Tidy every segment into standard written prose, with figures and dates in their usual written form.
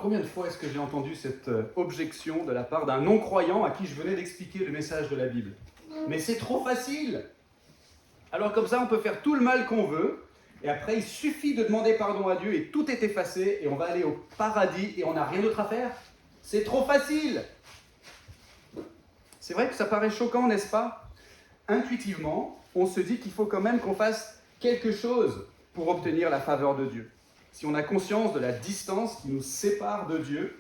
Combien de fois est-ce que j'ai entendu cette objection de la part d'un non-croyant à qui je venais d'expliquer le message de la Bible? Mais c'est trop facile! Alors comme ça, on peut faire tout le mal qu'on veut, et après, il suffit de demander pardon à Dieu, et tout est effacé, et on va aller au paradis, et on n'a rien d'autre à faire. C'est trop facile! C'est vrai que ça paraît choquant, n'est-ce pas? Intuitivement, on se dit qu'il faut quand même qu'on fasse quelque chose pour obtenir la faveur de Dieu. Si on a conscience de la distance qui nous sépare de Dieu,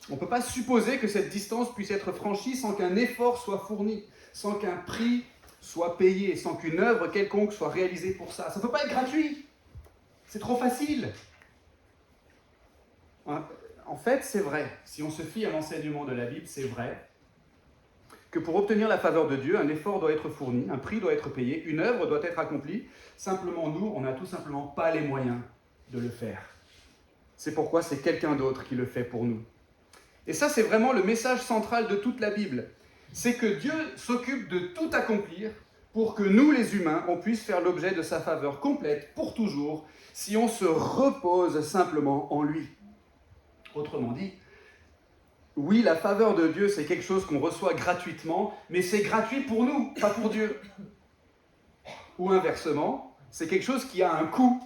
on ne peut pas supposer que cette distance puisse être franchie sans qu'un effort soit fourni, sans qu'un prix soit payé, sans qu'une œuvre quelconque soit réalisée pour ça. Ça ne peut pas être gratuit. C'est trop facile. En fait, c'est vrai. Si on se fie à l'enseignement de la Bible, c'est vrai que pour obtenir la faveur de Dieu, un effort doit être fourni, un prix doit être payé, une œuvre doit être accomplie. Simplement, nous, on n'a tout simplement pas les moyens de le faire. C'est pourquoi c'est quelqu'un d'autre qui le fait pour nous. Et ça, c'est vraiment le message central de toute la Bible. C'est que Dieu s'occupe de tout accomplir pour que nous, les humains, on puisse faire l'objet de sa faveur complète pour toujours, si on se repose simplement en lui. Autrement dit, oui, la faveur de Dieu, c'est quelque chose qu'on reçoit gratuitement, mais c'est gratuit pour nous, pas pour Dieu. Ou inversement, c'est quelque chose qui a un coût,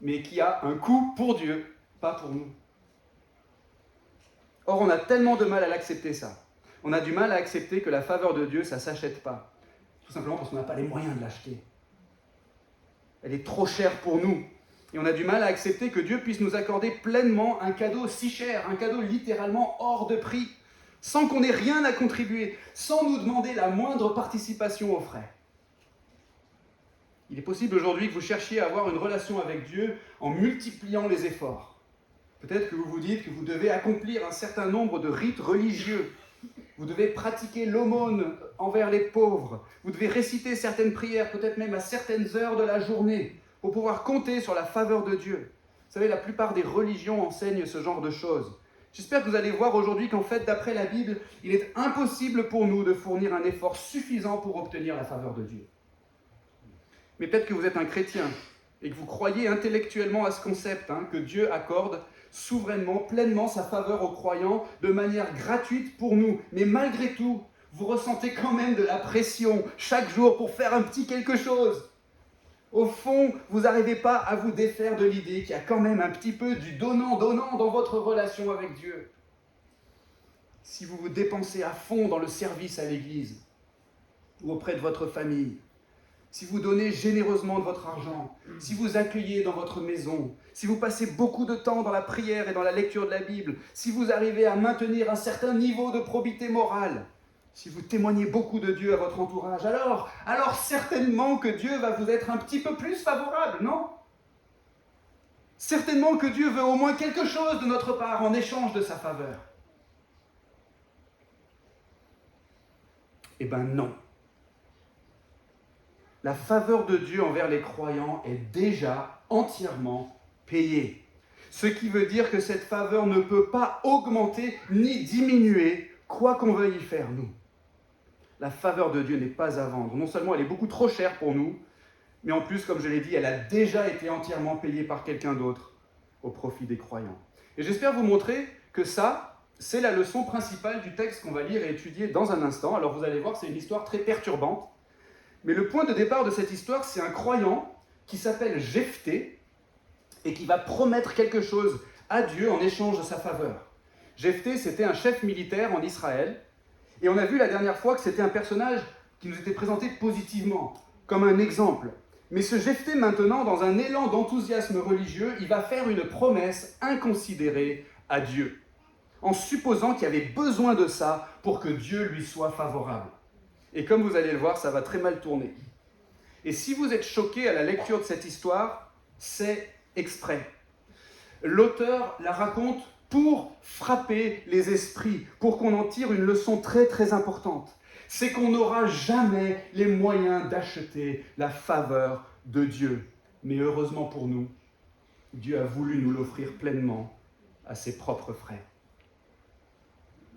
mais qui a un coût pour Dieu, pas pour nous. Or, on a tellement de mal à l'accepter, ça. On a du mal à accepter que la faveur de Dieu, ça ne s'achète pas. Tout simplement parce qu'on n'a pas les moyens de l'acheter. Elle est trop chère pour nous. Et on a du mal à accepter que Dieu puisse nous accorder pleinement un cadeau si cher, un cadeau littéralement hors de prix, sans qu'on ait rien à contribuer, sans nous demander la moindre participation aux frais. Il est possible aujourd'hui que vous cherchiez à avoir une relation avec Dieu en multipliant les efforts. Peut-être que vous vous dites que vous devez accomplir un certain nombre de rites religieux. Vous devez pratiquer l'aumône envers les pauvres. Vous devez réciter certaines prières, peut-être même à certaines heures de la journée, pour pouvoir compter sur la faveur de Dieu. Vous savez, la plupart des religions enseignent ce genre de choses. J'espère que vous allez voir aujourd'hui qu'en fait, d'après la Bible, il est impossible pour nous de fournir un effort suffisant pour obtenir la faveur de Dieu. Mais peut-être que vous êtes un chrétien et que vous croyez intellectuellement à ce concept, que Dieu accorde souverainement, pleinement sa faveur aux croyants de manière gratuite pour nous. Mais malgré tout, vous ressentez quand même de la pression chaque jour pour faire un petit quelque chose. Au fond, vous n'arrivez pas à vous défaire de l'idée qu'il y a quand même un petit peu du donnant-donnant dans votre relation avec Dieu. Si vous vous dépensez à fond dans le service à l'Église ou auprès de votre famille, si vous donnez généreusement de votre argent, si vous accueillez dans votre maison, si vous passez beaucoup de temps dans la prière et dans la lecture de la Bible, si vous arrivez à maintenir un certain niveau de probité morale, si vous témoignez beaucoup de Dieu à votre entourage, alors certainement que Dieu va vous être un petit peu plus favorable, non? Certainement que Dieu veut au moins quelque chose de notre part en échange de sa faveur. Eh bien non. La faveur de Dieu envers les croyants est déjà entièrement payée. Ce qui veut dire que cette faveur ne peut pas augmenter ni diminuer, quoi qu'on veuille y faire, nous. La faveur de Dieu n'est pas à vendre. Non seulement elle est beaucoup trop chère pour nous, mais en plus, comme je l'ai dit, elle a déjà été entièrement payée par quelqu'un d'autre au profit des croyants. Et j'espère vous montrer que ça, c'est la leçon principale du texte qu'on va lire et étudier dans un instant. Alors vous allez voir, c'est une histoire très perturbante. Mais le point de départ de cette histoire, c'est un croyant qui s'appelle Jephthé et qui va promettre quelque chose à Dieu en échange de sa faveur. Jephthé, c'était un chef militaire en Israël, et on a vu la dernière fois que c'était un personnage qui nous était présenté positivement, comme un exemple. Mais ce Jephthé, maintenant, dans un élan d'enthousiasme religieux, il va faire une promesse inconsidérée à Dieu, en supposant qu'il y avait besoin de ça pour que Dieu lui soit favorable. Et comme vous allez le voir, ça va très mal tourner. Et si vous êtes choqué à la lecture de cette histoire, c'est exprès. L'auteur la raconte pour frapper les esprits, pour qu'on en tire une leçon très très importante. C'est qu'on n'aura jamais les moyens d'acheter la faveur de Dieu. Mais heureusement pour nous, Dieu a voulu nous l'offrir pleinement à ses propres frais.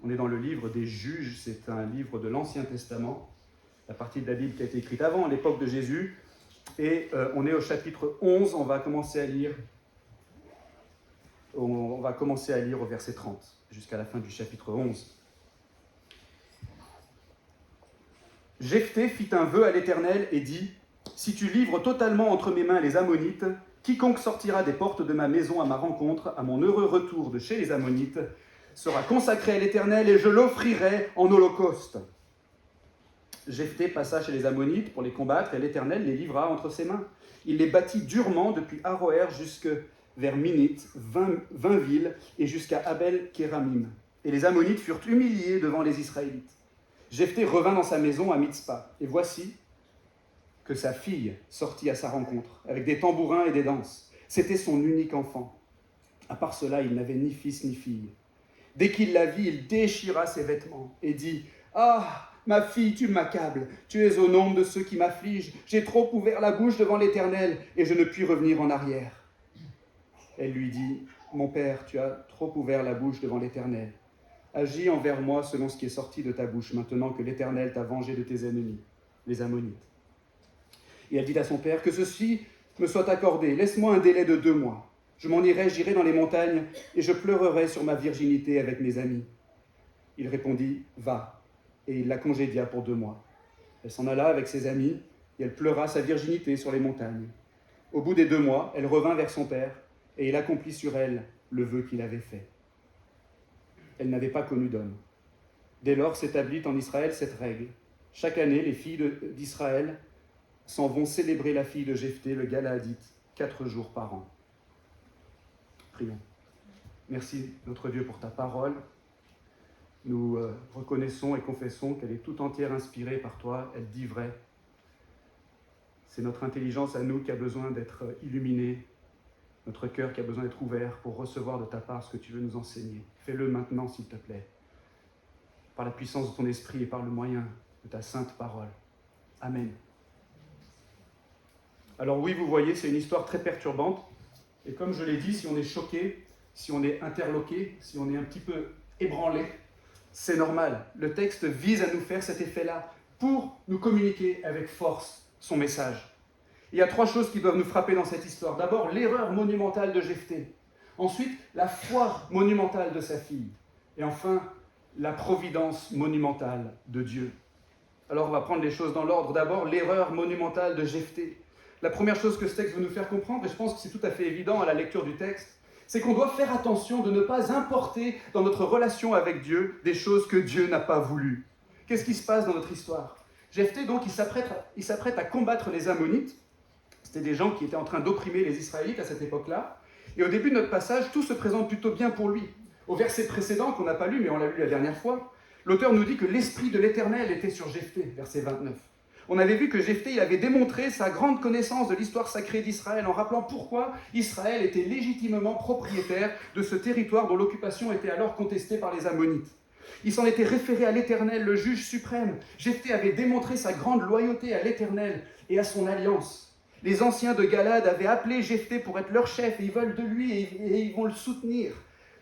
On est dans le livre des Juges, c'est un livre de l'Ancien Testament, la partie de la Bible qui a été écrite avant, à l'époque de Jésus, et on est au chapitre 11, on va commencer à lire On va commencer à lire au verset 30 jusqu'à la fin du chapitre 11. Jephthé fit un vœu à l'Éternel et dit : « Si tu livres totalement entre mes mains les Ammonites, quiconque sortira des portes de ma maison à ma rencontre, à mon heureux retour de chez les Ammonites, sera consacré à l'Éternel et je l'offrirai en holocauste. » Jephthé passa chez les Ammonites pour les combattre et l'Éternel les livra entre ses mains. Il les battit durement depuis Aroër jusque vers Minite, 20 villes, et jusqu'à Abel-Kéramim. Et les Ammonites furent humiliés devant les Israélites. Jephthé revint dans sa maison à Mitzpa, et voici que sa fille sortit à sa rencontre, avec des tambourins et des danses. C'était son unique enfant. À part cela, il n'avait ni fils ni fille. Dès qu'il la vit, il déchira ses vêtements et dit : « Ah, ma fille, tu m'accables, tu es au nombre de ceux qui m'affligent. J'ai trop ouvert la bouche devant l'Éternel, et je ne puis revenir en arrière. » Elle lui dit : « Mon père, tu as trop ouvert la bouche devant l'Éternel. Agis envers moi selon ce qui est sorti de ta bouche, maintenant que l'Éternel t'a vengé de tes ennemis, les Ammonites. » Et elle dit à son père : « Que ceci me soit accordé, laisse-moi un délai de 2 mois. Je m'en irai, j'irai dans les montagnes, et je pleurerai sur ma virginité avec mes amis. » Il répondit : « Va. » Et il la congédia pour 2 mois. Elle s'en alla avec ses amis, et elle pleura sa virginité sur les montagnes. Au bout des 2 mois, elle revint vers son père, et il accomplit sur elle le vœu qu'il avait fait. Elle n'avait pas connu d'homme. Dès lors s'établit en Israël cette règle. Chaque année, les filles d'Israël s'en vont célébrer la fille de Jephthé, le Galaadite, 4 jours par an. Prions. Merci, notre Dieu, pour ta parole. Nous reconnaissons et confessons qu'elle est tout entière inspirée par toi, elle dit vrai. C'est notre intelligence à nous qui a besoin d'être illuminée, notre cœur qui a besoin d'être ouvert pour recevoir de ta part ce que tu veux nous enseigner. Fais-le maintenant, s'il te plaît, par la puissance de ton esprit et par le moyen de ta sainte parole. Amen. Alors oui, vous voyez, c'est une histoire très perturbante. Et comme je l'ai dit, si on est choqué, si on est interloqué, si on est un petit peu ébranlé, c'est normal. Le texte vise à nous faire cet effet-là pour nous communiquer avec force son message. Il y a 3 choses qui doivent nous frapper dans cette histoire. D'abord, l'erreur monumentale de Jephthé. Ensuite, la foi monumentale de sa fille. Et enfin, la providence monumentale de Dieu. Alors, on va prendre les choses dans l'ordre. D'abord, l'erreur monumentale de Jephthé. La première chose que ce texte veut nous faire comprendre, et je pense que c'est tout à fait évident à la lecture du texte, c'est qu'on doit faire attention de ne pas importer dans notre relation avec Dieu des choses que Dieu n'a pas voulu. Qu'est-ce qui se passe dans notre histoire ? Jephthé, donc, il s'apprête à combattre les Ammonites. C'était des gens qui étaient en train d'opprimer les Israélites à cette époque-là. Et au début de notre passage, tout se présente plutôt bien pour lui. Au verset précédent, qu'on n'a pas lu, mais on l'a lu la dernière fois, l'auteur nous dit que l'Esprit de l'Éternel était sur Jephthé, verset 29. On avait vu que Jephthé, il avait démontré sa grande connaissance de l'histoire sacrée d'Israël en rappelant pourquoi Israël était légitimement propriétaire de ce territoire dont l'occupation était alors contestée par les Ammonites. Il s'en était référé à l'Éternel, le juge suprême. Jephthé avait démontré sa grande loyauté à l'Éternel et à son alliance. Les anciens de Galad avaient appelé Jephthé pour être leur chef et ils veulent de lui et ils vont le soutenir.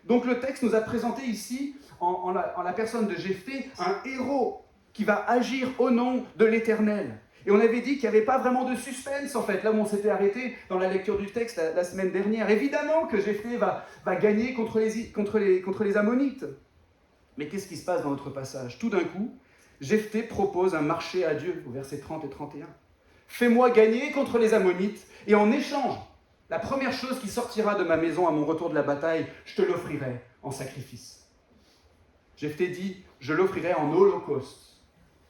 Donc le texte nous a présenté ici, en la personne de Jephthé, un héros qui va agir au nom de l'Éternel. Et on avait dit qu'il n'y avait pas vraiment de suspense, en fait, là où on s'était arrêté dans la lecture du texte la semaine dernière. Évidemment que Jephthé va gagner contre les Ammonites. Mais qu'est-ce qui se passe dans notre passage ? Tout d'un coup, Jephthé propose un marché à Dieu, au verset 30 et 31. « Fais-moi gagner contre les Ammonites, et en échange, la première chose qui sortira de ma maison à mon retour de la bataille, je te l'offrirai en sacrifice. » Jephthé dit « je l'offrirai en holocauste »,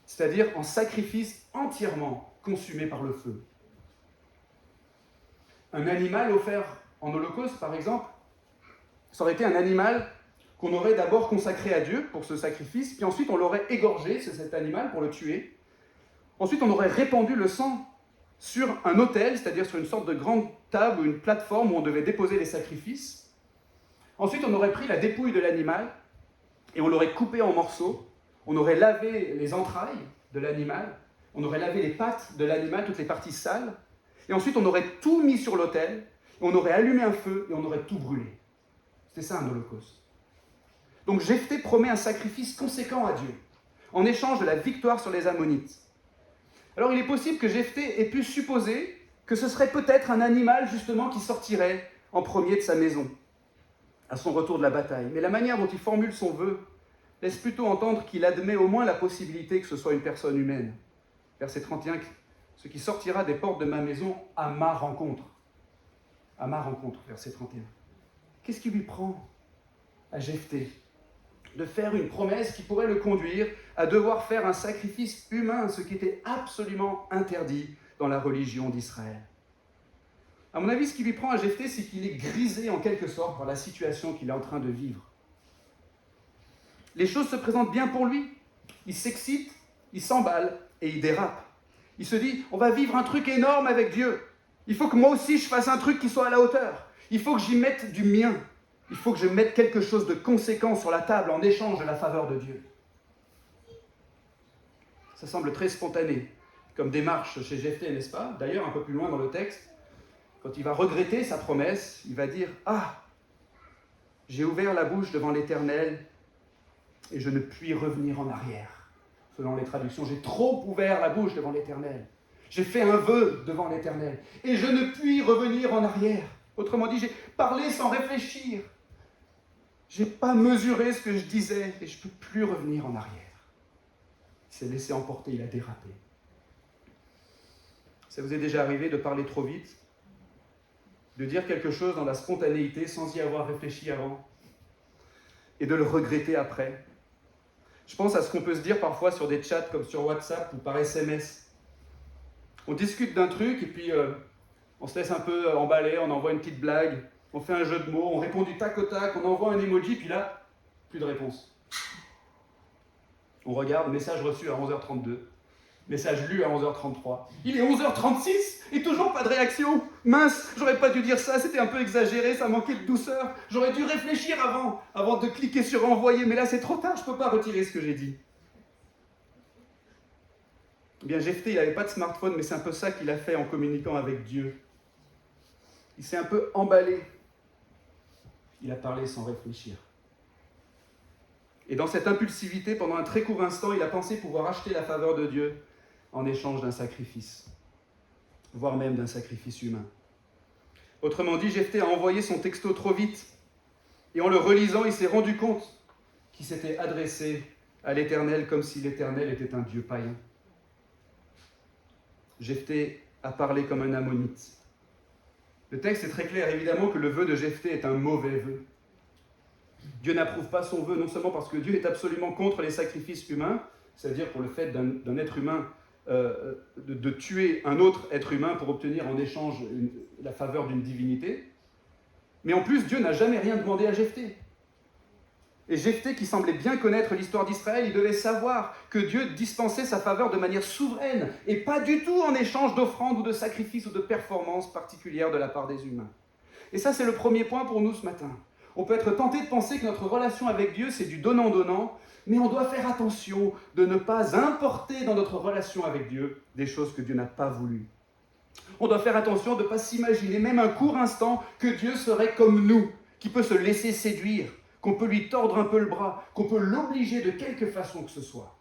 c'est-à-dire en sacrifice entièrement consumé par le feu. Un animal offert en holocauste, par exemple, ça aurait été un animal qu'on aurait d'abord consacré à Dieu pour ce sacrifice, puis ensuite on l'aurait égorgé, c'est cet animal, pour le tuer. Ensuite, on aurait répandu le sang sur un autel, c'est-à-dire sur une sorte de grande table ou une plateforme où on devait déposer les sacrifices. Ensuite, on aurait pris la dépouille de l'animal et on l'aurait coupé en morceaux. On aurait lavé les entrailles de l'animal, on aurait lavé les pattes de l'animal, toutes les parties sales, et ensuite on aurait tout mis sur l'autel, on aurait allumé un feu et on aurait tout brûlé. C'était ça un holocauste. Donc Jephthé promet un sacrifice conséquent à Dieu, en échange de la victoire sur les Ammonites. Alors il est possible que Jephthé ait pu supposer que ce serait peut-être un animal justement qui sortirait en premier de sa maison. à son retour de la bataille. Mais la manière dont il formule son vœu laisse plutôt entendre qu'il admet au moins la possibilité que ce soit une personne humaine. Verset 31, ce qui sortira des portes de ma maison à ma rencontre. À ma rencontre, verset 31. Qu'est-ce qui lui prend à Jephthé de faire une promesse qui pourrait le conduire à devoir faire un sacrifice humain, ce qui était absolument interdit dans la religion d'Israël? À mon avis, ce qui lui prend à Jephthé, c'est qu'il est grisé en quelque sorte par la situation qu'il est en train de vivre. Les choses se présentent bien pour lui. Il s'excite, il s'emballe et il dérape. Il se dit, on va vivre un truc énorme avec Dieu. Il faut que moi aussi je fasse un truc qui soit à la hauteur. Il faut que j'y mette du mien. Il faut que je mette quelque chose de conséquent sur la table en échange de la faveur de Dieu. Ça semble très spontané comme démarche chez Jephthé, n'est-ce pas? D'ailleurs, un peu plus loin dans le texte, quand il va regretter sa promesse, il va dire « Ah, j'ai ouvert la bouche devant l'Éternel et je ne puis revenir en arrière. » Selon les traductions, j'ai trop ouvert la bouche devant l'Éternel. J'ai fait un vœu devant l'Éternel et je ne puis revenir en arrière. Autrement dit, j'ai parlé sans réfléchir. Je n'ai pas mesuré ce que je disais et je ne peux plus revenir en arrière. Il s'est laissé emporter, il a dérapé. Ça vous est déjà arrivé de parler trop vite, de dire quelque chose dans la spontanéité sans y avoir réfléchi avant et de le regretter après? Je pense à ce qu'on peut se dire parfois sur des chats comme sur WhatsApp ou par SMS. On discute d'un truc et puis on se laisse un peu emballer, on envoie une petite blague, on fait un jeu de mots, on répond du tac au tac, on envoie un emoji, puis là, plus de réponse. On regarde, message reçu à 11h32, message lu à 11h33. Il est 11h36 et toujours pas de réaction. Mince, j'aurais pas dû dire ça, c'était un peu exagéré, ça manquait de douceur. J'aurais dû réfléchir avant de cliquer sur envoyer, mais là c'est trop tard, je peux pas retirer ce que j'ai dit. Eh bien, Jephthé, il n'avait pas de smartphone, mais c'est un peu ça qu'il a fait en communiquant avec Dieu. Il s'est un peu emballé. Il a parlé sans réfléchir. Et dans cette impulsivité, pendant un très court instant, il a pensé pouvoir acheter la faveur de Dieu en échange d'un sacrifice, voire même d'un sacrifice humain. Autrement dit, Jephthé a envoyé son texto trop vite. Et en le relisant, il s'est rendu compte qu'il s'était adressé à l'Éternel comme si l'Éternel était un Dieu païen. Jephthé a parlé comme un ammonite. Le texte est très clair, évidemment, que le vœu de Jephthé est un mauvais vœu. Dieu n'approuve pas son vœu, non seulement parce que Dieu est absolument contre les sacrifices humains, c'est-à-dire pour le fait d'un être humain de tuer un autre être humain pour obtenir en échange la faveur d'une divinité, mais en plus, Dieu n'a jamais rien demandé à Jephthé. Et Jephthé, qui semblait bien connaître l'histoire d'Israël, il devait savoir que Dieu dispensait sa faveur de manière souveraine et pas du tout en échange d'offrandes ou de sacrifices ou de performances particulières de la part des humains. Et ça, c'est le premier point pour nous ce matin. On peut être tenté de penser que notre relation avec Dieu, c'est du donnant-donnant, mais on doit faire attention de ne pas importer dans notre relation avec Dieu des choses que Dieu n'a pas voulu. On doit faire attention de ne pas s'imaginer, même un court instant, que Dieu serait comme nous, qui peut se laisser séduire, qu'on peut lui tordre un peu le bras, qu'on peut l'obliger de quelque façon que ce soit.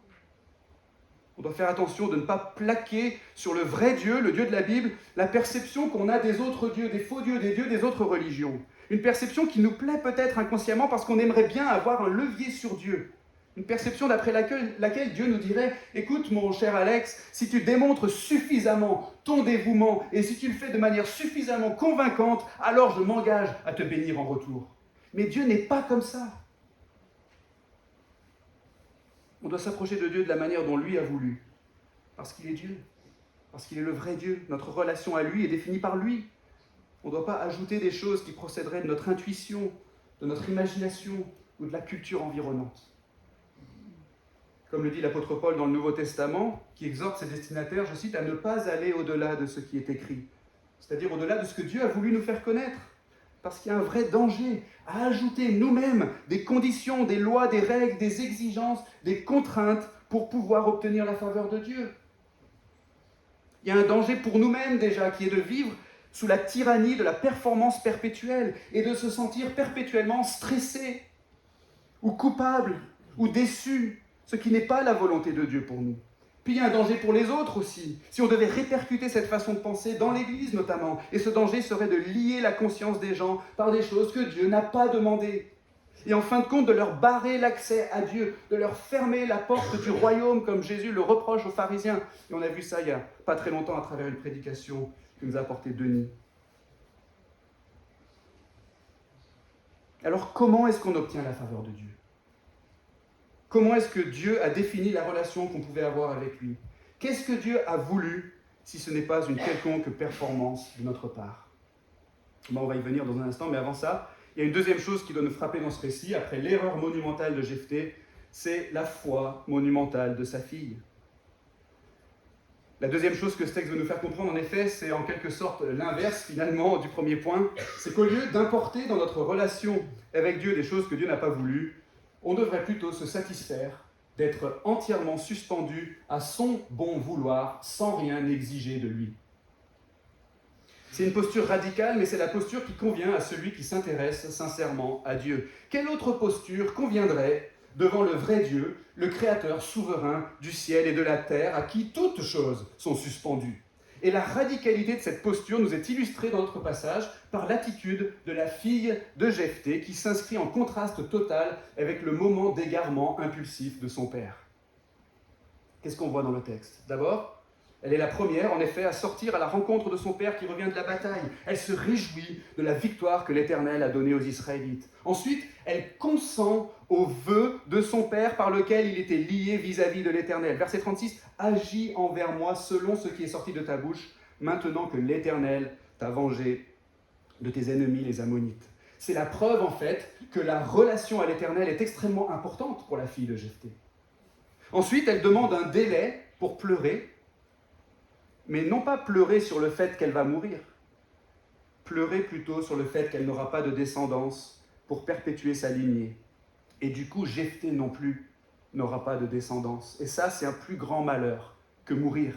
On doit faire attention de ne pas plaquer sur le vrai Dieu, le Dieu de la Bible, la perception qu'on a des autres dieux, des faux dieux, des dieux des autres religions. Une perception qui nous plaît peut-être inconsciemment parce qu'on aimerait bien avoir un levier sur Dieu. Une perception d'après laquelle Dieu nous dirait « Écoute mon cher Alex, si tu démontres suffisamment ton dévouement et si tu le fais de manière suffisamment convaincante, alors je m'engage à te bénir en retour. » Mais Dieu n'est pas comme ça. On doit s'approcher de Dieu de la manière dont lui a voulu. Parce qu'il est Dieu. Parce qu'il est le vrai Dieu. Notre relation à lui est définie par lui. On ne doit pas ajouter des choses qui procéderaient de notre intuition, de notre imagination ou de la culture environnante. Comme le dit l'apôtre Paul dans le Nouveau Testament, qui exhorte ses destinataires, je cite, à ne pas aller au-delà de ce qui est écrit. C'est-à-dire au-delà de ce que Dieu a voulu nous faire connaître. Parce qu'il y a un vrai danger à ajouter nous-mêmes des conditions, des lois, des règles, des exigences, des contraintes pour pouvoir obtenir la faveur de Dieu. Il y a un danger pour nous-mêmes déjà, qui est de vivre sous la tyrannie de la performance perpétuelle et de se sentir perpétuellement stressé ou coupable ou déçu, ce qui n'est pas la volonté de Dieu pour nous. Puis il y a un danger pour les autres aussi. Si on devait répercuter cette façon de penser dans l'Église notamment, et ce danger serait de lier la conscience des gens par des choses que Dieu n'a pas demandées. Et en fin de compte, de leur barrer l'accès à Dieu, de leur fermer la porte du royaume, comme Jésus le reproche aux pharisiens. Et on a vu ça il n'y a pas très longtemps à travers une prédication que nous a apportée Denis. Alors comment est-ce qu'on obtient la faveur de Dieu ? Comment est-ce que Dieu a défini la relation qu'on pouvait avoir avec lui ? Qu'est-ce que Dieu a voulu si ce n'est pas une quelconque performance de notre part ? Bon, on va y venir dans un instant, mais avant ça, il y a une deuxième chose qui doit nous frapper dans ce récit, après l'erreur monumentale de Jephthé, c'est la foi monumentale de sa fille. La deuxième chose que ce texte veut nous faire comprendre, en effet, c'est en quelque sorte l'inverse finalement du premier point, c'est qu'au lieu d'importer dans notre relation avec Dieu des choses que Dieu n'a pas voulu, on devrait plutôt se satisfaire d'être entièrement suspendu à son bon vouloir sans rien exiger de lui. C'est une posture radicale, mais c'est la posture qui convient à celui qui s'intéresse sincèrement à Dieu. Quelle autre posture conviendrait devant le vrai Dieu, le Créateur souverain du ciel et de la terre, à qui toutes choses sont suspendues ? Et la radicalité de cette posture nous est illustrée dans notre passage par l'attitude de la fille de Jephthé qui s'inscrit en contraste total avec le moment d'égarement impulsif de son père. Qu'est-ce qu'on voit dans le texte ? D'abord, elle est la première, en effet, à sortir à la rencontre de son père qui revient de la bataille. Elle se réjouit de la victoire que l'Éternel a donnée aux Israélites. Ensuite, elle consent au vœu de son père par lequel il était lié vis-à-vis de l'Éternel. Verset 36, « Agis envers moi selon ce qui est sorti de ta bouche, maintenant que l'Éternel t'a vengé de tes ennemis les Ammonites. » C'est la preuve, en fait, que la relation à l'Éternel est extrêmement importante pour la fille de Jephthé. Ensuite, elle demande un délai pour pleurer, mais non pas pleurer sur le fait qu'elle va mourir, pleurer plutôt sur le fait qu'elle n'aura pas de descendance pour perpétuer sa lignée. Et du coup, Jephthé non plus n'aura pas de descendance. Et ça, c'est un plus grand malheur que mourir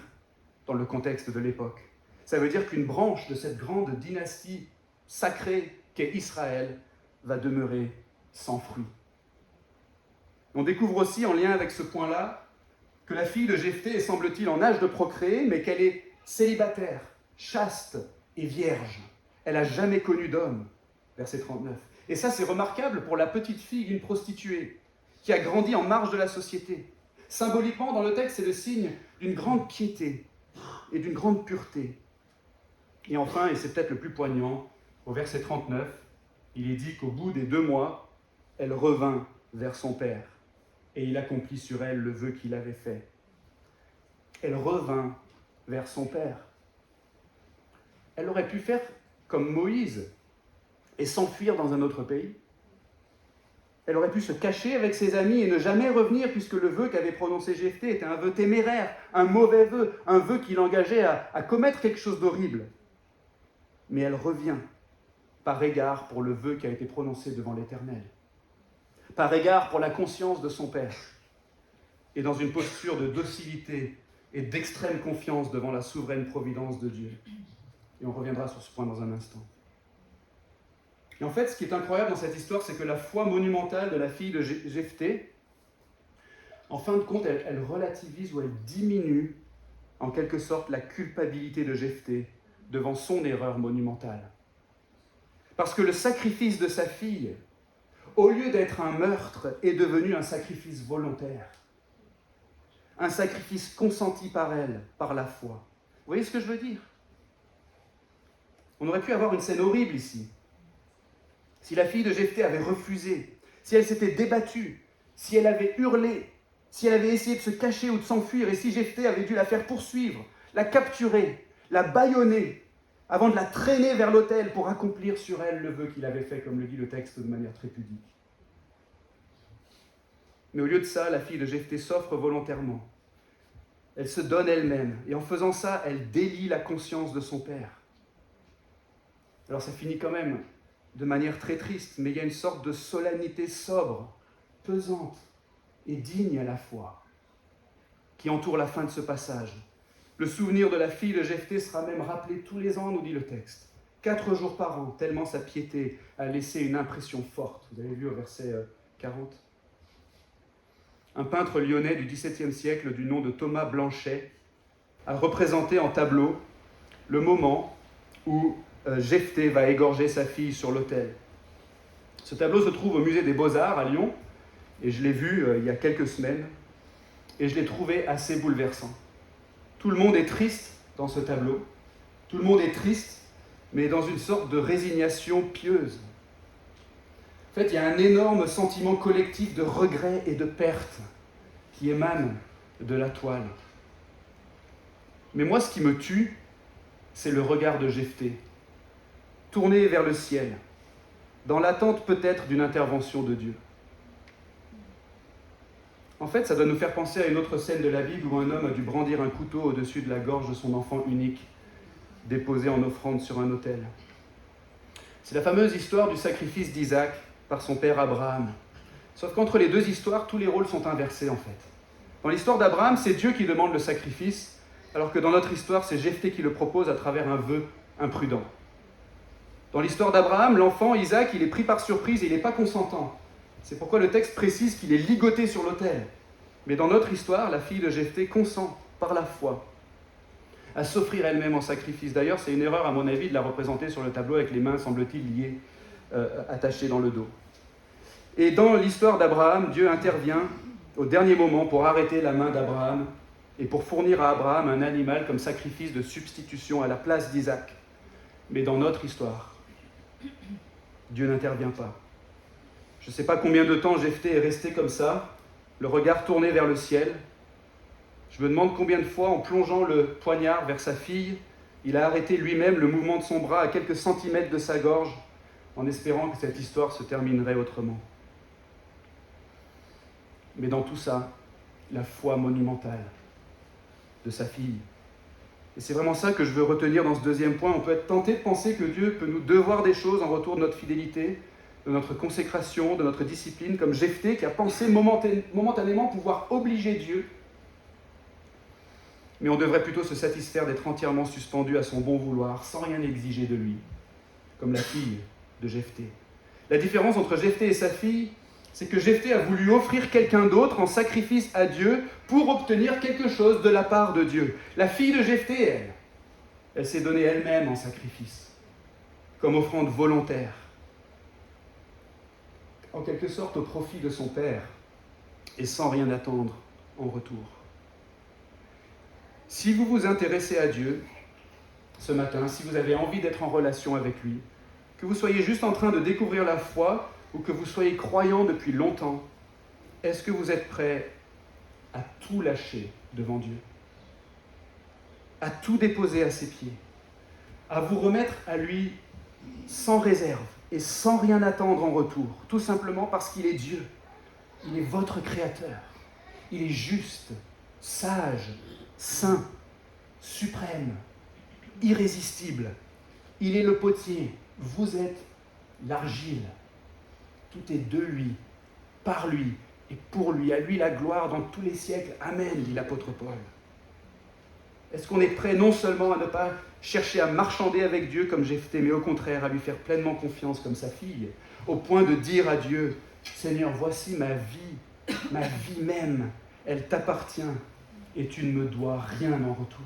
dans le contexte de l'époque. Ça veut dire qu'une branche de cette grande dynastie sacrée qu'est Israël va demeurer sans fruit. On découvre aussi, en lien avec ce point-là, que la fille de Jephthé est, semble-t-il, en âge de procréer, mais qu'elle est célibataire, chaste et vierge. Elle n'a jamais connu d'homme. Verset 39. Et ça, c'est remarquable pour la petite fille d'une prostituée qui a grandi en marge de la société. Symboliquement, dans le texte, c'est le signe d'une grande piété et d'une grande pureté. Et enfin, et c'est peut-être le plus poignant, au verset 39, il est dit qu'au bout des 2 mois, elle revint vers son père et il accomplit sur elle le vœu qu'il avait fait. Elle revint vers son père. Elle aurait pu faire comme Moïse et s'enfuir dans un autre pays. Elle aurait pu se cacher avec ses amis et ne jamais revenir puisque le vœu qu'avait prononcé Jephthé était un vœu téméraire, un mauvais vœu, un vœu qui l'engageait à commettre quelque chose d'horrible. Mais elle revient par égard pour le vœu qui a été prononcé devant l'Éternel, par égard pour la conscience de son père, et dans une posture de docilité et d'extrême confiance devant la souveraine providence de Dieu. Et on reviendra sur ce point dans un instant. Et en fait, ce qui est incroyable dans cette histoire, c'est que la foi monumentale de la fille de Jephthé, en fin de compte, elle relativise ou elle diminue en quelque sorte la culpabilité de Jephthé devant son erreur monumentale. Parce que le sacrifice de sa fille, au lieu d'être un meurtre, est devenu un sacrifice volontaire. Un sacrifice consenti par elle, par la foi. Vous voyez ce que je veux dire ? On aurait pu avoir une scène horrible ici. Si la fille de Jephthé avait refusé, si elle s'était débattue, si elle avait hurlé, si elle avait essayé de se cacher ou de s'enfuir, et si Jephthé avait dû la faire poursuivre, la capturer, la bâillonner, avant de la traîner vers l'autel pour accomplir sur elle le vœu qu'il avait fait, comme le dit le texte de manière très pudique. Mais au lieu de ça, la fille de Jephthé s'offre volontairement. Elle se donne elle-même, et en faisant ça, elle délie la conscience de son père. Alors ça finit quand même de manière très triste, mais il y a une sorte de solennité sobre, pesante et digne à la fois, qui entoure la fin de ce passage. Le souvenir de la fille de Jephthé sera même rappelé tous les ans, nous dit le texte. 4 jours par an, tellement sa piété a laissé une impression forte. Vous avez vu au verset 40. un peintre lyonnais du XVIIe siècle du nom de Thomas Blanchet, a représenté en tableau le moment où Jephthé va égorger sa fille sur l'autel. Ce tableau se trouve au musée des Beaux-Arts à Lyon, et je l'ai vu il y a quelques semaines, et je l'ai trouvé assez bouleversant. Tout le monde est triste dans ce tableau, tout le monde est triste, mais dans une sorte de résignation pieuse. En fait, il y a un énorme sentiment collectif de regret et de perte qui émane de la toile. Mais moi, ce qui me tue, c'est le regard de Jephthé, tourné vers le ciel, dans l'attente peut-être d'une intervention de Dieu. En fait, ça doit nous faire penser à une autre scène de la Bible où un homme a dû brandir un couteau au-dessus de la gorge de son enfant unique, déposé en offrande sur un autel. C'est la fameuse histoire du sacrifice d'Isaac par son père Abraham. Sauf qu'entre les deux histoires, tous les rôles sont inversés en fait. Dans l'histoire d'Abraham, c'est Dieu qui demande le sacrifice, alors que dans notre histoire, c'est Jephthé qui le propose à travers un vœu imprudent. Dans l'histoire d'Abraham, l'enfant Isaac, il est pris par surprise et il n'est pas consentant. C'est pourquoi le texte précise qu'il est ligoté sur l'autel. Mais dans notre histoire, la fille de Jephthé consent par la foi à s'offrir elle-même en sacrifice. D'ailleurs, c'est une erreur à mon avis de la représenter sur le tableau avec les mains, semble-t-il, liées, attachées dans le dos. Et dans l'histoire d'Abraham, Dieu intervient au dernier moment pour arrêter la main d'Abraham et pour fournir à Abraham un animal comme sacrifice de substitution à la place d'Isaac. Mais dans notre histoire, Dieu n'intervient pas. Je ne sais pas combien de temps Jephthé est resté comme ça, le regard tourné vers le ciel. Je me demande combien de fois, en plongeant le poignard vers sa fille, il a arrêté lui-même le mouvement de son bras à quelques centimètres de sa gorge, en espérant que cette histoire se terminerait autrement. Mais dans tout ça, la foi monumentale de sa fille. Et c'est vraiment ça que je veux retenir dans ce deuxième point. On peut être tenté de penser que Dieu peut nous devoir des choses en retour de notre fidélité, de notre consécration, de notre discipline, comme Jephthé qui a pensé momentanément pouvoir obliger Dieu. Mais on devrait plutôt se satisfaire d'être entièrement suspendu à son bon vouloir, sans rien exiger de lui, comme la fille de Jephthé. La différence entre Jephthé et sa fille, c'est que Jephthé a voulu offrir quelqu'un d'autre en sacrifice à Dieu pour obtenir quelque chose de la part de Dieu. La fille de Jephthé, elle s'est donnée elle-même en sacrifice, comme offrande volontaire, en quelque sorte au profit de son père, et sans rien attendre en retour. Si vous vous intéressez à Dieu ce matin, si vous avez envie d'être en relation avec lui, que vous soyez juste en train de découvrir la foi ou que vous soyez croyant depuis longtemps, est-ce que vous êtes prêt à tout lâcher devant Dieu, à tout déposer à ses pieds, à vous remettre à lui sans réserve et sans rien attendre en retour, tout simplement parce qu'il est Dieu, il est votre créateur, il est juste, sage, saint, suprême, irrésistible. Il est le potier, vous êtes l'argile. Tout est de lui, par lui et pour lui. À lui la gloire dans tous les siècles. Amen, dit l'apôtre Paul. Est-ce qu'on est prêt non seulement à ne pas chercher à marchander avec Dieu comme Jephthé, mais au contraire à lui faire pleinement confiance comme sa fille, au point de dire à Dieu, Seigneur, voici ma vie même, elle t'appartient. Et tu ne me dois rien en retour.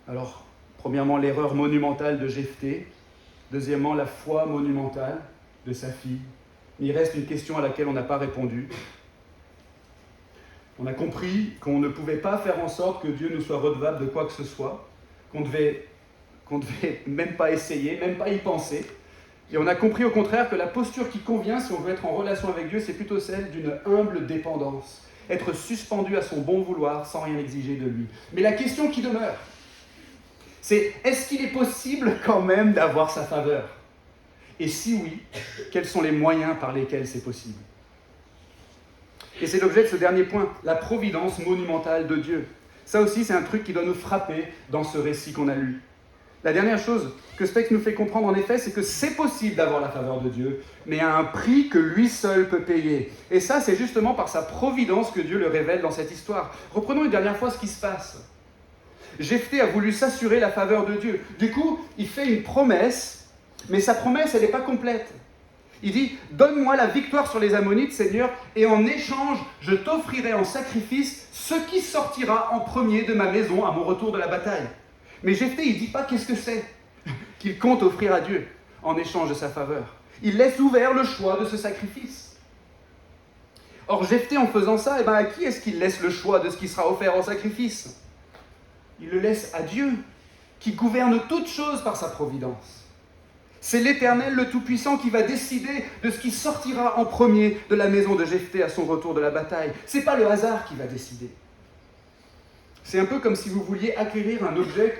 Alors, premièrement, l'erreur monumentale de Jephthé. Deuxièmement, la foi monumentale de sa fille. Il reste une question à laquelle on n'a pas répondu. On a compris qu'on ne pouvait pas faire en sorte que Dieu nous soit redevable de quoi que ce soit, qu'on devait même pas essayer, même pas y penser. Et on a compris au contraire que la posture qui convient, si on veut être en relation avec Dieu, c'est plutôt celle d'une humble dépendance. Être suspendu à son bon vouloir sans rien exiger de lui. Mais la question qui demeure, c'est est-ce qu'il est possible quand même d'avoir sa faveur ? Et si oui, quels sont les moyens par lesquels c'est possible ? Et c'est l'objet de ce dernier point, la providence monumentale de Dieu. Ça aussi, c'est un truc qui doit nous frapper dans ce récit qu'on a lu. La dernière chose que ce texte nous fait comprendre en effet, c'est que c'est possible d'avoir la faveur de Dieu, mais à un prix que lui seul peut payer. Et ça, c'est justement par sa providence que Dieu le révèle dans cette histoire. Reprenons une dernière fois ce qui se passe. Jephthé a voulu s'assurer la faveur de Dieu. Du coup, il fait une promesse, mais sa promesse, elle n'est pas complète. Il dit, donne-moi la victoire sur les Ammonites, Seigneur, et en échange, je t'offrirai en sacrifice ce qui sortira en premier de ma maison à mon retour de la bataille. Mais Jephthé, il ne dit pas qu'est-ce que c'est qu'il compte offrir à Dieu en échange de sa faveur. Il laisse ouvert le choix de ce sacrifice. Or, Jephthé, en faisant ça, à qui est-ce qu'il laisse le choix de ce qui sera offert en sacrifice? Il le laisse à Dieu, qui gouverne toutes choses par sa providence. C'est l'Éternel, le Tout-Puissant, qui va décider de ce qui sortira en premier de la maison de Jephthé à son retour de la bataille. Ce n'est pas le hasard qui va décider. C'est un peu comme si vous vouliez acquérir un objet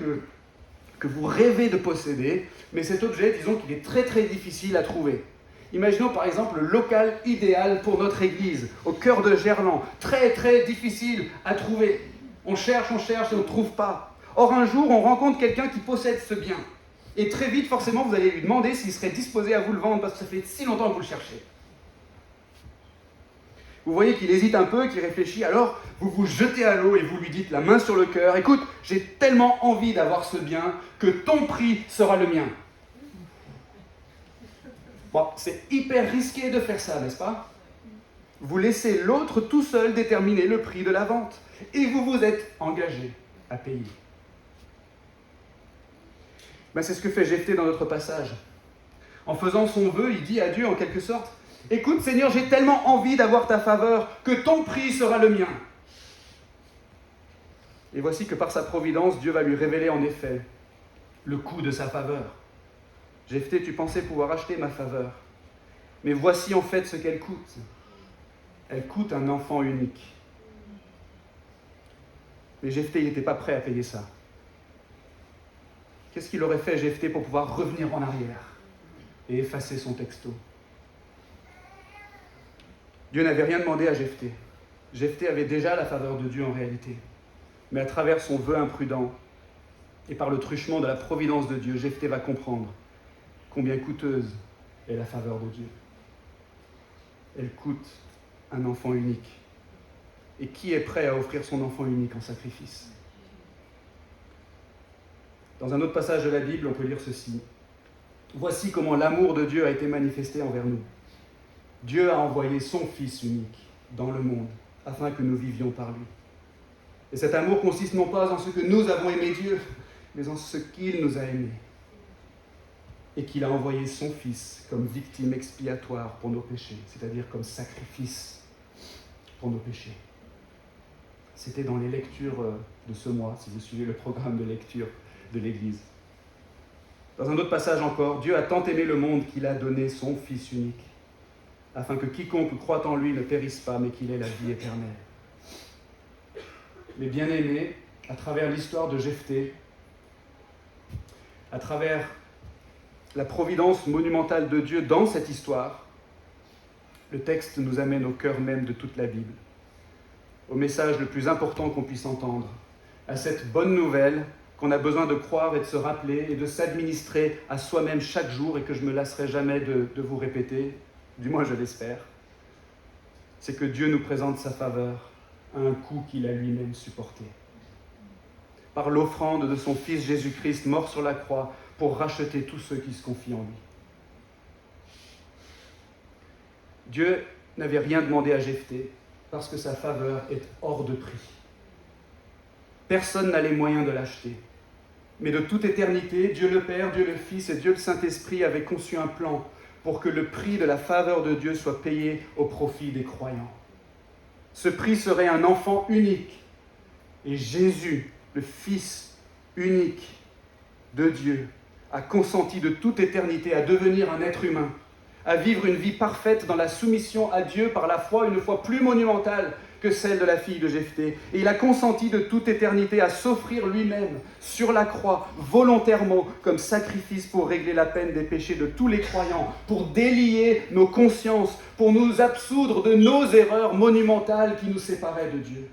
que vous rêvez de posséder, mais cet objet, disons qu'il est très très difficile à trouver. Imaginons par exemple le local idéal pour notre église, au cœur de Gerland, très très difficile à trouver. On cherche et on ne trouve pas. Or un jour, on rencontre quelqu'un qui possède ce bien. Et très vite, forcément, vous allez lui demander s'il serait disposé à vous le vendre parce que ça fait si longtemps que vous le cherchez. Vous voyez qu'il hésite un peu, qu'il réfléchit, alors vous vous jetez à l'eau et vous lui dites la main sur le cœur, écoute, j'ai tellement envie d'avoir ce bien que ton prix sera le mien. Bon, c'est hyper risqué de faire ça, n'est-ce pas? Vous laissez l'autre tout seul déterminer le prix de la vente et vous vous êtes engagé à payer. C'est ce que fait Jephthé dans notre passage. En faisant son vœu, il dit à Dieu en quelque sorte, « Écoute Seigneur, j'ai tellement envie d'avoir ta faveur que ton prix sera le mien. » Et voici que par sa providence, Dieu va lui révéler en effet le coût de sa faveur. « Jephthé, tu pensais pouvoir acheter ma faveur, mais voici en fait ce qu'elle coûte. Elle coûte un enfant unique. » Mais Jephthé, il n'était pas prêt à payer ça. Qu'est-ce qu'il aurait fait, Jephthé, pour pouvoir revenir en arrière et effacer son texto? Dieu n'avait rien demandé à Jephthé. Jephthé avait déjà la faveur de Dieu en réalité. Mais à travers son vœu imprudent et par le truchement de la providence de Dieu, Jephthé va comprendre combien coûteuse est la faveur de Dieu. Elle coûte un enfant unique. Et qui est prêt à offrir son enfant unique en sacrifice? Dans un autre passage de la Bible, on peut lire ceci. « Voici comment l'amour de Dieu a été manifesté envers nous. Dieu a envoyé son Fils unique dans le monde, afin que nous vivions par lui. Et cet amour consiste non pas en ce que nous avons aimé Dieu, mais en ce qu'il nous a aimés. Et qu'il a envoyé son Fils comme victime expiatoire pour nos péchés, c'est-à-dire comme sacrifice pour nos péchés. » C'était dans les lectures de ce mois, si vous suivez le programme de lecture de l'Église. Dans un autre passage encore, Dieu a tant aimé le monde qu'il a donné son Fils unique, afin que quiconque croit en lui ne périsse pas, mais qu'il ait la vie éternelle. Mais bien-aimés, à travers l'histoire de Jephthé, à travers la providence monumentale de Dieu dans cette histoire, le texte nous amène au cœur même de toute la Bible, au message le plus important qu'on puisse entendre, à cette bonne nouvelle qu'on a besoin de croire et de se rappeler et de s'administrer à soi-même chaque jour et que je ne me lasserai jamais de vous répéter, du moins je l'espère, c'est que Dieu nous présente sa faveur à un coût qu'il a lui-même supporté. Par l'offrande de son Fils Jésus-Christ, mort sur la croix, pour racheter tous ceux qui se confient en lui. Dieu n'avait rien demandé à Jephthé parce que sa faveur est hors de prix. Personne n'a les moyens de l'acheter. Mais de toute éternité, Dieu le Père, Dieu le Fils et Dieu le Saint-Esprit avaient conçu un plan pour que le prix de la faveur de Dieu soit payé au profit des croyants. Ce prix serait un enfant unique. Et Jésus, le Fils unique de Dieu, a consenti de toute éternité à devenir un être humain, à vivre une vie parfaite dans la soumission à Dieu par la foi, une foi plus monumentale que celle de la fille de Jephthé. Et il a consenti de toute éternité à s'offrir lui-même sur la croix, volontairement, comme sacrifice pour régler la peine des péchés de tous les croyants, pour délier nos consciences, pour nous absoudre de nos erreurs monumentales qui nous séparaient de Dieu.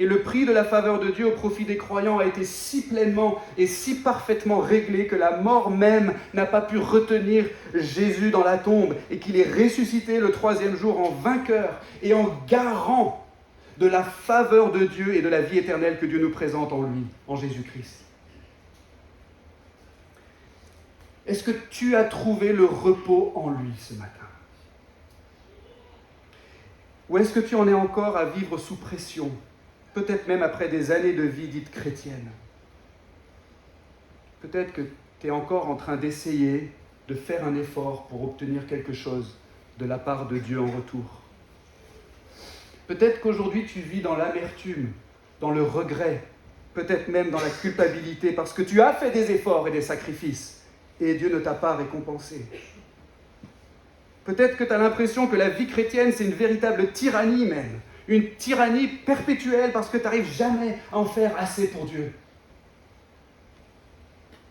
Et le prix de la faveur de Dieu au profit des croyants a été si pleinement et si parfaitement réglé que la mort même n'a pas pu retenir Jésus dans la tombe et qu'il est ressuscité le 3e jour en vainqueur et en garant de la faveur de Dieu et de la vie éternelle que Dieu nous présente en lui, en Jésus-Christ. Est-ce que tu as trouvé le repos en lui ce matin? Ou est-ce que tu en es encore à vivre sous pression, peut-être même après des années de vie dite chrétienne? Peut-être que tu es encore en train d'essayer de faire un effort pour obtenir quelque chose de la part de Dieu en retour. Peut-être qu'aujourd'hui tu vis dans l'amertume, dans le regret, peut-être même dans la culpabilité, parce que tu as fait des efforts et des sacrifices, et Dieu ne t'a pas récompensé. Peut-être que tu as l'impression que la vie chrétienne, c'est une véritable tyrannie même, une tyrannie perpétuelle, parce que tu n'arrives jamais à en faire assez pour Dieu.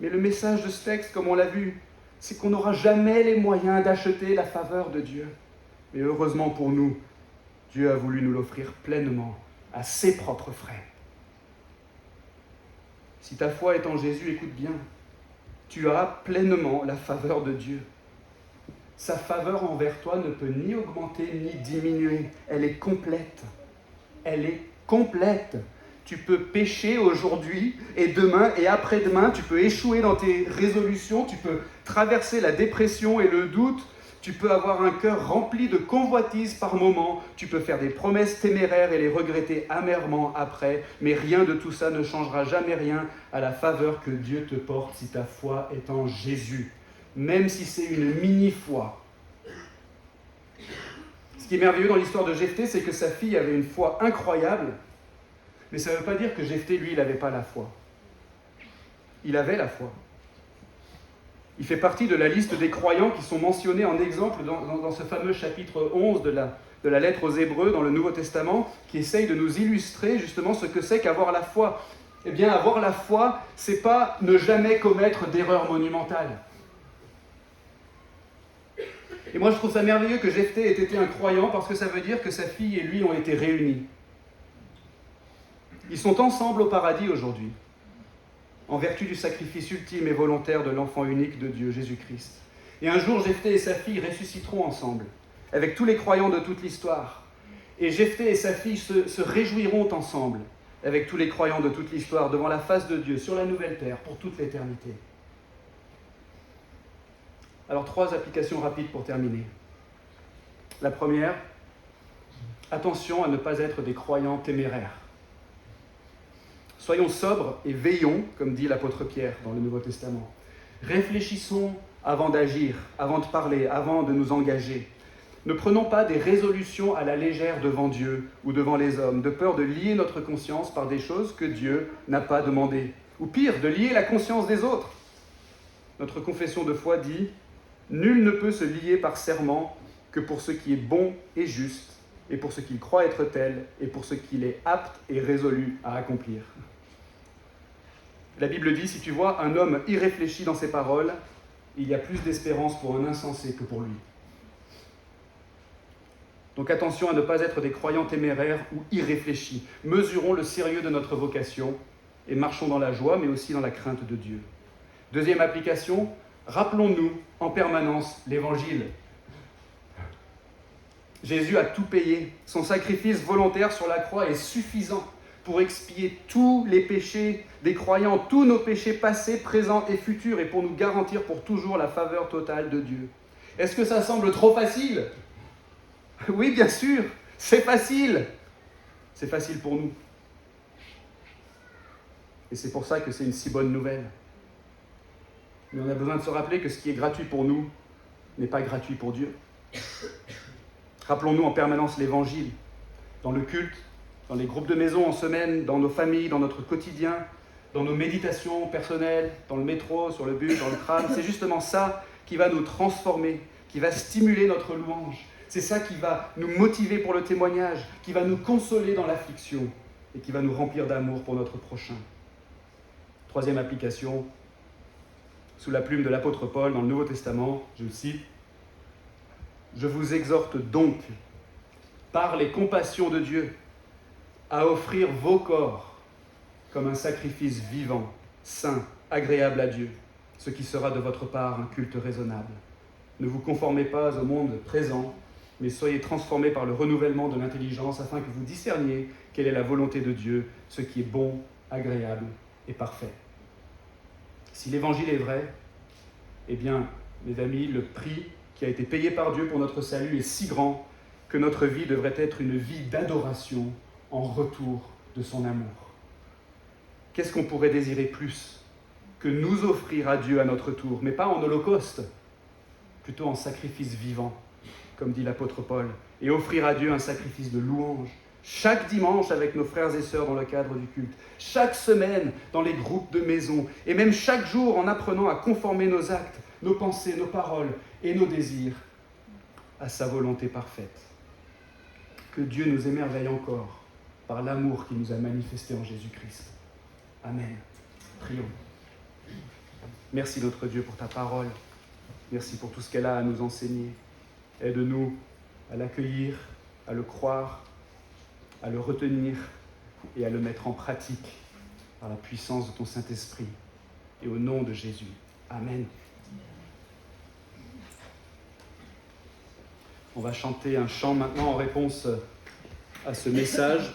Mais le message de ce texte, comme on l'a vu, c'est qu'on n'aura jamais les moyens d'acheter la faveur de Dieu. Mais heureusement pour nous, Dieu a voulu nous l'offrir pleinement, à ses propres frais. Si ta foi est en Jésus, écoute bien, tu as pleinement la faveur de Dieu. Sa faveur envers toi ne peut ni augmenter ni diminuer. Elle est complète. Elle est complète. Tu peux pécher aujourd'hui et demain et après-demain. Tu peux échouer dans tes résolutions. Tu peux traverser la dépression et le doute. Tu peux avoir un cœur rempli de convoitises par moments. Tu peux faire des promesses téméraires et les regretter amèrement après. Mais rien de tout ça ne changera jamais rien à la faveur que Dieu te porte si ta foi est en Jésus. Même si c'est une mini-foi. Ce qui est merveilleux dans l'histoire de Jephthé, c'est que sa fille avait une foi incroyable, mais ça ne veut pas dire que Jephthé, lui, il n'avait pas la foi. Il avait la foi. Il fait partie de la liste des croyants qui sont mentionnés en exemple dans ce fameux chapitre 11 de la lettre aux Hébreux dans le Nouveau Testament, qui essaye de nous illustrer justement ce que c'est qu'avoir la foi. Eh bien, avoir la foi, c'est pas ne jamais commettre d'erreurs monumentales. Et moi, je trouve ça merveilleux que Jephthé ait été un croyant parce que ça veut dire que sa fille et lui ont été réunis. Ils sont ensemble au paradis aujourd'hui, en vertu du sacrifice ultime et volontaire de l'enfant unique de Dieu, Jésus-Christ. Et un jour, Jephthé et sa fille ressusciteront ensemble, avec tous les croyants de toute l'histoire. Et Jephthé et sa fille se réjouiront ensemble, avec tous les croyants de toute l'histoire, devant la face de Dieu, sur la nouvelle terre, pour toute l'éternité. Alors, 3 applications rapides pour terminer. La première, attention à ne pas être des croyants téméraires. Soyons sobres et veillons, comme dit l'apôtre Pierre dans le Nouveau Testament. Réfléchissons avant d'agir, avant de parler, avant de nous engager. Ne prenons pas des résolutions à la légère devant Dieu ou devant les hommes, de peur de lier notre conscience par des choses que Dieu n'a pas demandées. Ou pire, de lier la conscience des autres. Notre confession de foi dit « Nul ne peut se lier par serment que pour ce qui est bon et juste, et pour ce qu'il croit être tel, et pour ce qu'il est apte et résolu à accomplir. » La Bible dit, si tu vois un homme irréfléchi dans ses paroles, il y a plus d'espérance pour un insensé que pour lui. Donc attention à ne pas être des croyants téméraires ou irréfléchis. Mesurons le sérieux de notre vocation et marchons dans la joie, mais aussi dans la crainte de Dieu. Deuxième application, rappelons-nous en permanence l'Évangile. Jésus a tout payé. Son sacrifice volontaire sur la croix est suffisant pour expier tous les péchés des croyants, tous nos péchés passés, présents et futurs, et pour nous garantir pour toujours la faveur totale de Dieu. Est-ce que ça semble trop facile ? Oui, bien sûr, c'est facile. C'est facile pour nous. Et c'est pour ça que c'est une si bonne nouvelle. Mais on a besoin de se rappeler que ce qui est gratuit pour nous n'est pas gratuit pour Dieu. Rappelons-nous en permanence l'Évangile, dans le culte, dans les groupes de maison en semaine, dans nos familles, dans notre quotidien, dans nos méditations personnelles, dans le métro, sur le bus, dans le tram. C'est justement ça qui va nous transformer, qui va stimuler notre louange. C'est ça qui va nous motiver pour le témoignage, qui va nous consoler dans l'affliction et qui va nous remplir d'amour pour notre prochain. Troisième application, sous la plume de l'apôtre Paul dans le Nouveau Testament, je le cite, « Je vous exhorte donc, par les compassions de Dieu, à offrir vos corps comme un sacrifice vivant, saint, agréable à Dieu, ce qui sera de votre part un culte raisonnable. Ne vous conformez pas au monde présent, mais soyez transformés par le renouvellement de l'intelligence afin que vous discerniez quelle est la volonté de Dieu, ce qui est bon, agréable et parfait. » Si l'Évangile est vrai, Eh bien, mes amis, le prix qui a été payé par Dieu pour notre salut est si grand que notre vie devrait être une vie d'adoration en retour de son amour. Qu'est-ce qu'on pourrait désirer plus que nous offrir à Dieu à notre tour, mais pas en holocauste, plutôt en sacrifice vivant, comme dit l'apôtre Paul, et offrir à Dieu un sacrifice de louange, chaque dimanche avec nos frères et sœurs dans le cadre du culte, chaque semaine dans les groupes de maison, et même chaque jour en apprenant à conformer nos actes, nos pensées, nos paroles et nos désirs à sa volonté parfaite. Que Dieu nous émerveille encore par l'amour qu'il nous a manifesté en Jésus-Christ. Amen. Prions. Merci notre Dieu pour ta parole. Merci pour tout ce qu'elle a à nous enseigner. Aide-nous à l'accueillir, à le croire, à le retenir et à le mettre en pratique par la puissance de ton Saint-Esprit. Et au nom de Jésus. Amen. On va chanter un chant maintenant en réponse à ce message.